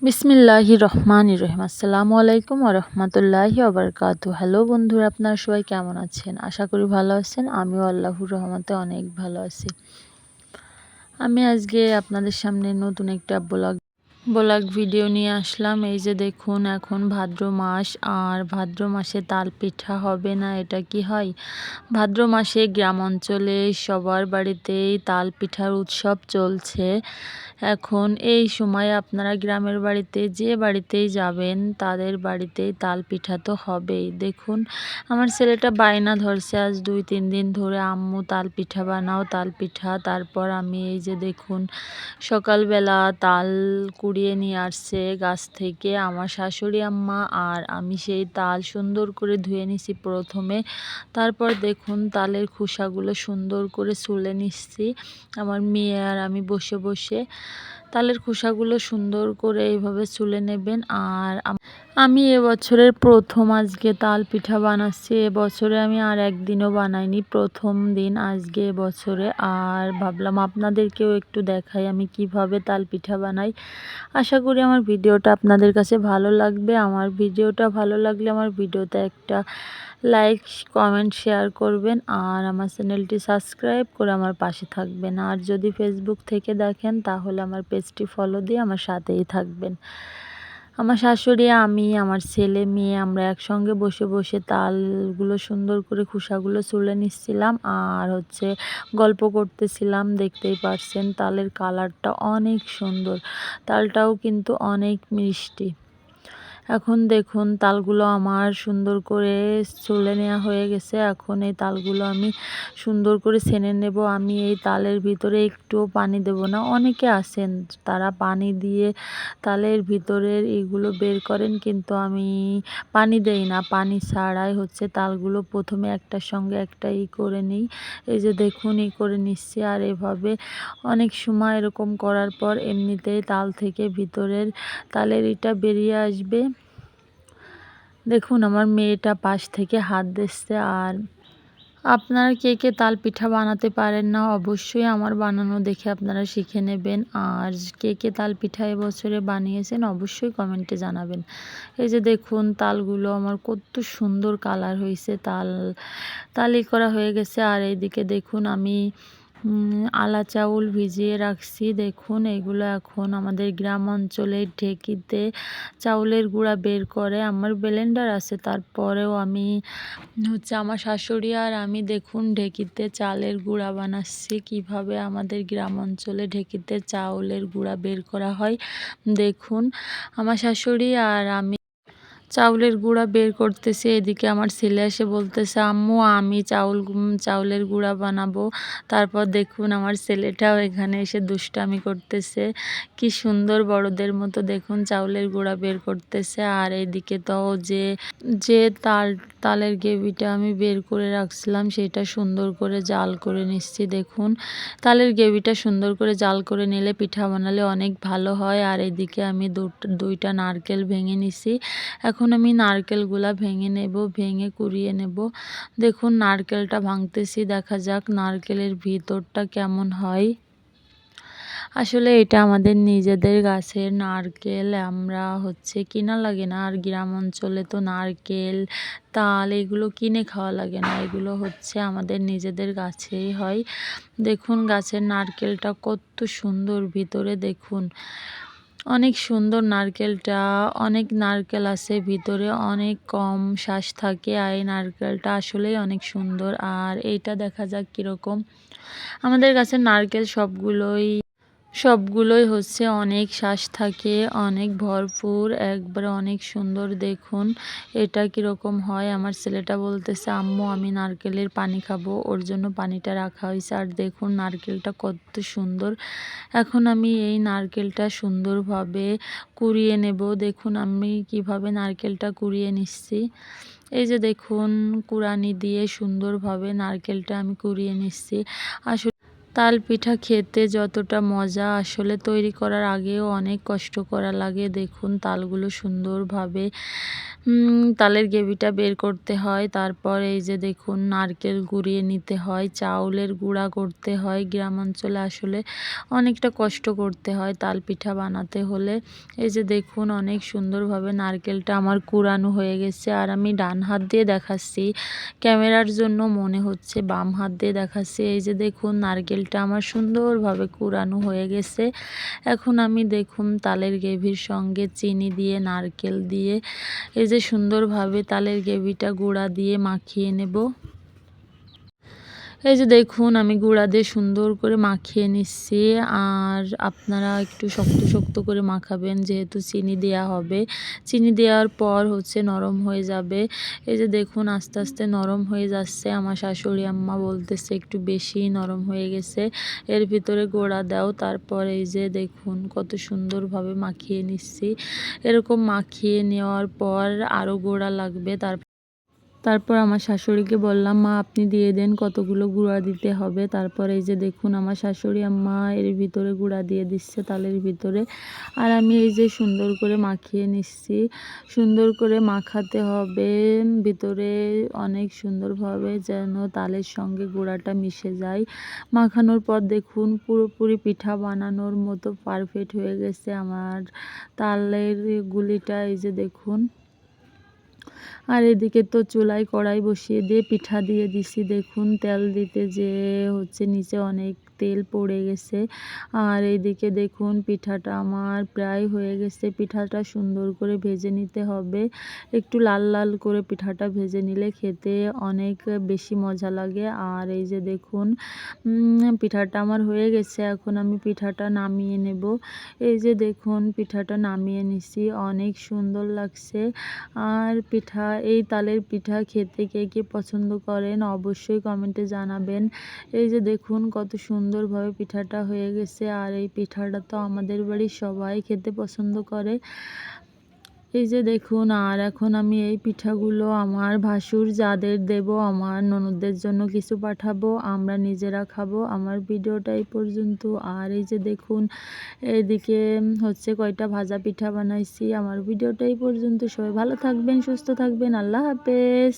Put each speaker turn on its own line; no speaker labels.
বিসমিল্লাহির রহমানির রহিম। আসসালামু আলাইকুম ওয়া রাহমাতুল্লাহি ওয়া বারাকাতুহু। হ্যালো বন্ধুরা, আপনারা সবাই কেমন আছেন? আশা করি ভালো আছেন। আমিও আল্লাহর রহমতে অনেক ভালো আছি। আমি আজকে আপনাদের সামনে নতুন একটা ব্লগ ভিডিও নিয়ে আসলাম। এই যে দেখুন, এখন ভাদ্র মাস, আর ভাদ্র মাসে তাল পিঠা হবে না, এটা কি হয়? ভাদ্র মাসে গ্রাম অঞ্চলে সবার বাড়িতেই তাল পিঠার উৎসব চলছে। এখন এই সময় আপনারা গ্রামের বাড়িতে যে বাড়িতেই যাবেন, তাদের বাড়িতেই তাল পিঠা তো হবেই। দেখুন, আমার ছেলেটা বায়না ধরছে আজ 2-3 দিন ধরে, আম্মু তাল পিঠা বানাও, তাল পিঠা। তারপর আমি এই যে দেখুন, সকালবেলা তাল কুড়িয়ে নিয়ে আসছে গাছ থেকে আমার শাশুড়ি আম্মা, আর আমি সেই তাল সুন্দর করে ধুয়ে নিছি প্রথমে। তারপর দেখুন, তালের খোসাগুলো সুন্দর করে ছুলে নিচ্ছি আমার মেয়ে আর আমি বসে বসে। তালের খোসাগুলো সুন্দর করে এইভাবে ছুলে নেবেন। আর আমি এবছরের প্রথম আজকে তাল পিঠা বানাচ্ছি। এবছরে আমি আর একদিনও বানাইনি, প্রথম দিন আজকে এবছরে। আর ভাবলাম আপনাদেরকেও একটু দেখাই আমি কিভাবে তাল পিঠা বানাই। আশা করি আমার ভিডিওটা আপনাদের কাছে ভালো লাগবে। আমার ভিডিওটা ভালো লাগলে আমার ভিডিওতে একটা লাইক, কমেন্ট, শেয়ার করবেন। আর আমার চ্যানেলটি সাবস্ক্রাইব করে আমার পাশে থাকবেন। আর যদি ফেসবুক থেকে দেখেন তাহলে আমার পেজটি ফলো দিয়ে আমার সাথেই থাকবেন। আমার শাশুড়ি, আমি, আমার ছেলে মেয়ে আমরা একসঙ্গে বসে বসে তালগুলো সুন্দর করে খোসাগুলো ছুলে নিচ্ছিলাম আর গল্প করতেছিলাম। দেখতেই পারছেন তালের কালারটা অনেক সুন্দর, তালটাও কিন্তু অনেক মিষ্টি। এখন দেখুন, তালগুলো আমার সুন্দর করে ছুলে নেওয়া হয়ে গেছে। এখন এই তালগুলো আমি সুন্দর করে ছেনে নেব। আমি এই তালের ভিতরে একটুও পানি দেব না। অনেকে আছেন তারা পানি দিয়ে তালের ভিতরের এগুলো বের করেন, কিন্তু আমি পানি দেই না। পানি ছাড়াই তালগুলো প্রথমে একটার সঙ্গে একটা করে নিই। এই যে দেখুন, করে নিচ্ছি। আর এভাবে অনেক সময় এরকম করার পর এমনিতেই তাল থেকে ভিতরের তালের ইটা বেরিয়ে আসবে। দেখুন, আমার মেয়েটা পাশ থেকে হাত দিচ্ছে। আর আপনারা কে কে তাল পিঠা বানাতে পারেন না, অবশ্যই আমার বানানো দেখে আপনারা শিখে নেবেন। আর কে কে তাল পিঠা এবছরে বানিয়েছেন অবশ্যই কমেন্টে জানাবেন। এই যে দেখুন, তালগুলো আমার কত সুন্দর কালার হয়েছে, তালি করা হয়ে গেছে। আর এইদিকে দেখুন, আমি আলা চাউল ভিজিয়ে রাখছি। দেখুন, এগুলো এখন আমাদের গ্রাম অঞ্চলে ঢেঁকিতে চাউলের গুঁড়া বের করে। আমার ব্লেন্ডার আছে, তারপরেও আমি আমার শাশুড়ি আর আমি দেখুন ঢেঁকিতে চালের গুঁড়া বানাচ্ছি। কিভাবে আমাদের গ্রাম অঞ্চলে ঢেঁকিতে চাউলের গুঁড়া বের করা হয় দেখুন। আমার শাশুড়ি আর আমি চাউলের গুঁড়া বের করতেছি, এদিকে আমার ছেলে এসে বলতেছে, আম্মু আমি চাউলের গুঁড়া বানাবো। তারপর দেখুন, আমার ছেলেটাও এখানে এসে দুষ্টামি করতেছে, কি সুন্দর বড়দের মতো দেখুন চাউলের গুঁড়া বের করতেছে। আর এদিকে তো যে যে তালের গ্রেভিটা আমি বের করে রাখছিলাম সেটা সুন্দর করে জাল করে নিচ্ছি। দেখুন, তালের গ্রেভিটা সুন্দর করে জাল করে নিলে পিঠা বানালে অনেক ভালো হয়। আর এদিকে আমি দুইটা নারকেল ভেঙে নিছি। এখন আমি নারকেলগুলা ভেঙে নেব, ভেঙে কুড়িয়ে নেব। দেখুন, নারকেলটা ভাঙতেছি, দেখা যাক নারকেলের ভিতরটা কেমন হয়। আসলে এটা আমাদের নিজেদের গাছের নারকেল, আমরা কিনা লাগে না। আর গ্রাম অঞ্চলে তো নারকেল, তাল এগুলো কিনে খাওয়া লাগে না, এগুলো আমাদের নিজেদের গাছেই হয়। দেখুন, গাছের নারকেলটা কত সুন্দর, ভিতরে দেখুন অনেক সুন্দর নারকেলটা। অনেক নারকেল আছে ভিতরে, অনেক কম শ্বাস থাকে। আর এই নারকেলটা আসলেই অনেক সুন্দর। আর এইটা দেখা যাক কীরকম। আমাদের গাছের নারকেল সবগুলোই অনেক শ্বাস থাকে, অনেক ভরপুর, একবারে অনেক সুন্দর। দেখুন এটা কীরকম হয়। আমার ছেলেটা বলতেছে, আম্মু আমি নারকেলের পানি খাবো, ওর জন্য পানিটা রাখা হয়েছে। আর দেখুন নারকেলটা কত সুন্দর। এখন আমি এই নারকেলটা সুন্দরভাবে কুড়িয়ে নেব। দেখুন আমি কিভাবে নারকেলটা কুড়িয়ে নিচ্ছি। এই যে দেখুন, কুড়ানি দিয়ে সুন্দরভাবে নারকেলটা আমি কুড়িয়ে নিচ্ছি। আসলে তাল পিঠা খেতে যতটা মজা, আসলে তৈরি করার আগেও অনেক কষ্ট করা লাগে। দেখুন তালগুলো সুন্দরভাবে তালের গ্রেভিটা বের করতে হয়। তারপর এই যে দেখুন নারকেল কুড়িয়ে নিতে হয়, চাউলের গুঁড়া করতে হয়। গ্রাম অঞ্চলে আসলে অনেকটা কষ্ট করতে হয় তাল পিঠা বানাতে হলে। এই যে দেখুন অনেক সুন্দরভাবে নারকেলটা আমার কুড়ানো হয়ে গেছে, আর আমি ডান হাত দিয়ে দেখাচ্ছি, ক্যামেরার জন্য মনে হচ্ছে বাম হাত দিয়ে দেখাচ্ছি। এই যে দেখুন নারকেলটা আমার সুন্দরভাবে কুড়ানো হয়ে গেছে। এখন আমি দেখুন তালের গ্রেভির সঙ্গে চিনি দিয়ে, নারকেল দিয়ে এই যে সুন্দরভাবে তালের গ্রেভিটা গুঁড়া দিয়ে মাখিয়ে নেব। এই যে দেখুন আমি গুঁড়া দিয়ে সুন্দর করে মাখিয়ে নিচ্ছি, আর আপনারা একটু শক্ত শক্ত করে মাখাবেন, যেহেতু চিনি দেওয়া হবে। চিনি দেওয়ার পর হচ্ছে নরম হয়ে যাবে। এই যে দেখুন আস্তে আস্তে নরম হয়ে যাচ্ছে। আমার শাশুড়ি আম্মা বলতেছে একটু বেশি নরম হয়ে গেছে, এর ভিতরে গুঁড়া দাও। তারপর এই যে দেখুন কত সুন্দরভাবে মাখিয়ে নিচ্ছি। এরকম মাখিয়ে নেওয়ার পর আরও গুঁড়া লাগবে। তারপর আমার শাশুড়িকে বললাম, মা আপনি দিয়ে দেন কতগুলো গুঁড়া দিতে হবে। তারপর এই যে দেখুন আমার শাশুড়ি আম্মা এর ভিতরে গুঁড়া দিয়ে দিচ্ছে তালের ভিতরে, আর আমি এই যে সুন্দর করে মাখিয়ে নিচ্ছি। সুন্দর করে মাখাতে হবে ভিতরে অনেক সুন্দরভাবে, যেন তালের সঙ্গে গুঁড়াটা মিশে যায়। মাখানোর পর দেখুন পুরোপুরি পিঠা বানানোর মতো পারফেক্ট হয়ে গেছে আমার তালের গুলিটা। এই যে দেখুন, আর এদিকে তো চুলায় কড়াই বসিয়ে দিয়ে পিঠা দিয়ে দিছি। দেখুন তেল দিতে যে হচ্ছে নিচে অনেক তেল পড়ে গেছে, আর এইদিকে দেখুন পিঠাটা আমার প্রায় হয়ে গেছে। পিঠাটা সুন্দর করে ভেজে নিতে হবে, একটু লাল লাল করে পিঠাটা ভেজে নিলে খেতে অনেক বেশি মজা লাগে। আর এই যে দেখুন পিঠাটা আমার হয়ে গেছে, এখন আমি পিঠাটা নামিয়ে নেব। এই যে দেখুন পিঠাটা নামিয়ে নিছি, অনেক সুন্দর লাগছে। আর এই তালের পিঠা খেতে কে কে পছন্দ করেন অবশ্যই কমেন্টে জানাবেন। এই যে দেখুন কত সুন্দরভাবে পিঠাটা হয়ে গেছে, আর এই পিঠাটা তো আমাদের বাড়ির সবাই খেতে পছন্দ করে। এই যে দেখুন, আর এখন আমি এই পিঠাগুলো আমার ভাসুর যাদের দেব, আমার ননদদের জন্য কিছু পাঠাবো, আমরা নিজেরা খাবো। আমার ভিডিওটা এই পর্যন্ত। আর এই যে দেখুন এদিকে হচ্ছে কয়টা ভাজা পিঠা বানাইছি। আমার ভিডিওটা এই পর্যন্ত। সবাই ভালো থাকবেন, সুস্থ থাকবেন, আল্লাহ হাফেজ।